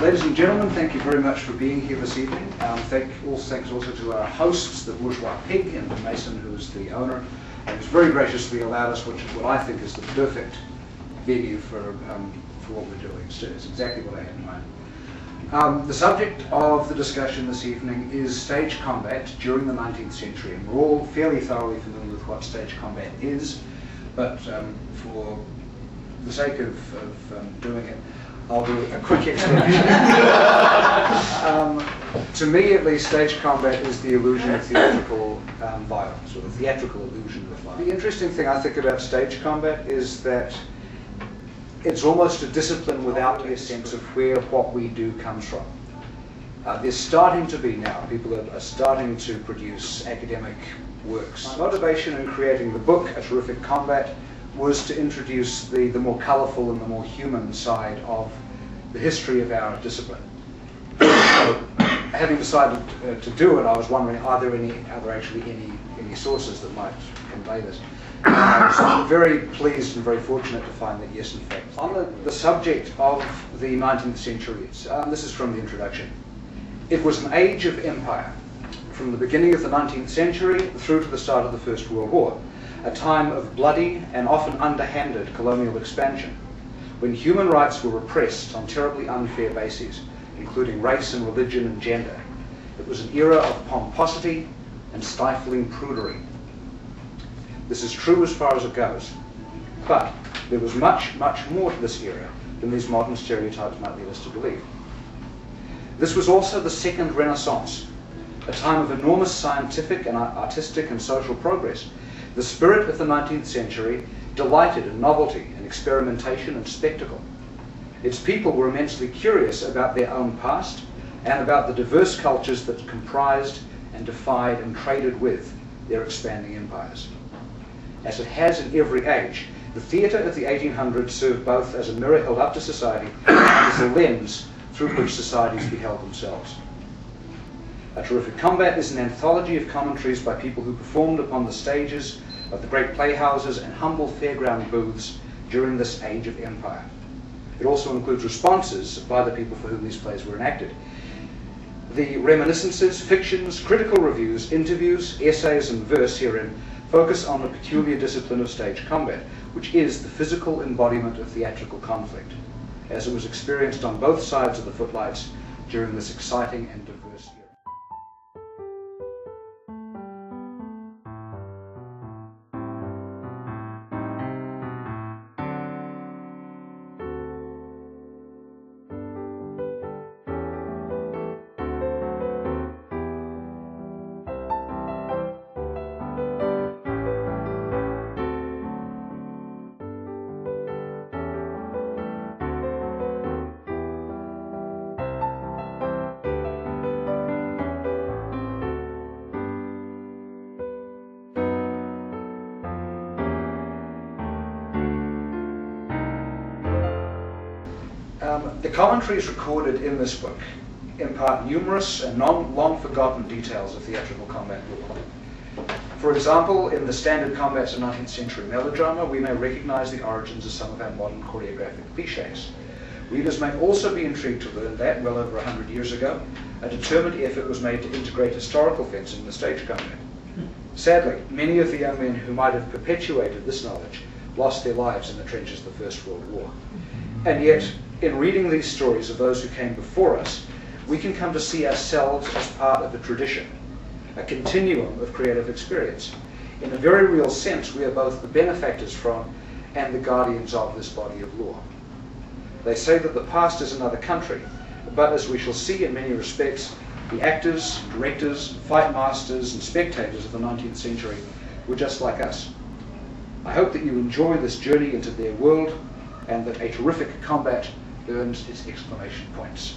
Ladies and gentlemen, thank you very much for being here this evening. Thanks also to our hosts, the Bourgeois Pig, and Mason, who is the owner, and who's very graciously allowed us, which is what I think is the perfect venue for what we're doing. It's exactly what I had in mind. The subject of the discussion this evening is stage combat during the 19th century, and we're all fairly thoroughly familiar with what stage combat is, but for the sake of doing it, I'll do a quick explanation. To me, at least, stage combat is the illusion of theatrical violence, or the theatrical illusion of violence. The interesting thing I think about stage combat is that it's almost a discipline without a sense of where what we do comes from. There's starting to be now, people are starting to produce academic works. Motivation in creating the book, A Terrific Combat, was to introduce the more colourful and the more human side of the history of our discipline. So, having decided to do it, I was wondering, are there actually any sources that might convey this? So I'm very pleased and very fortunate to find that yes, in fact. On the subject of the 19th century, this is from the introduction. It was an age of empire, from the beginning of the 19th century through to the start of the First World War. A time of bloody and often underhanded colonial expansion, when human rights were repressed on terribly unfair bases, including race and religion and gender. It was an era of pomposity and stifling prudery. This is true as far as it goes, but there was much, much more to this era than these modern stereotypes might lead us to believe. This was also the Second Renaissance, a time of enormous scientific and artistic and social progress. The spirit of the 19th century delighted in novelty and experimentation and spectacle. Its people were immensely curious about their own past and about the diverse cultures that comprised and defied and traded with their expanding empires. As it has in every age, the theatre of the 1800s served both as a mirror held up to society and as a lens through which societies beheld themselves. A Terrific Combat is an anthology of commentaries by people who performed upon the stages of the great playhouses and humble fairground booths during this age of empire. It also includes responses by the people for whom these plays were enacted. The reminiscences, fictions, critical reviews, interviews, essays, and verse herein focus on the peculiar discipline of stage combat, which is the physical embodiment of theatrical conflict, as it was experienced on both sides of the footlights during this exciting and diverse era. The commentaries recorded in this book impart numerous and long-forgotten details of theatrical combat lore. For example, in the standard combats of 19th century melodrama, we may recognize the origins of some of our modern choreographic cliches. Readers may also be intrigued to learn that, well over 100 years ago, a determined effort was made to integrate historical fencing in the stage combat. Sadly, many of the young men who might have perpetuated this knowledge lost their lives in the trenches of the First World War. And yet, in reading these stories of those who came before us, we can come to see ourselves as part of a tradition, a continuum of creative experience. In a very real sense, we are both the benefactors from and the guardians of this body of law. They say that the past is another country, but as we shall see in many respects, the actors, directors, fight masters, and spectators of the 19th century were just like us. I hope that you enjoy this journey into their world, and that A Terrific Combat earns its exclamation points.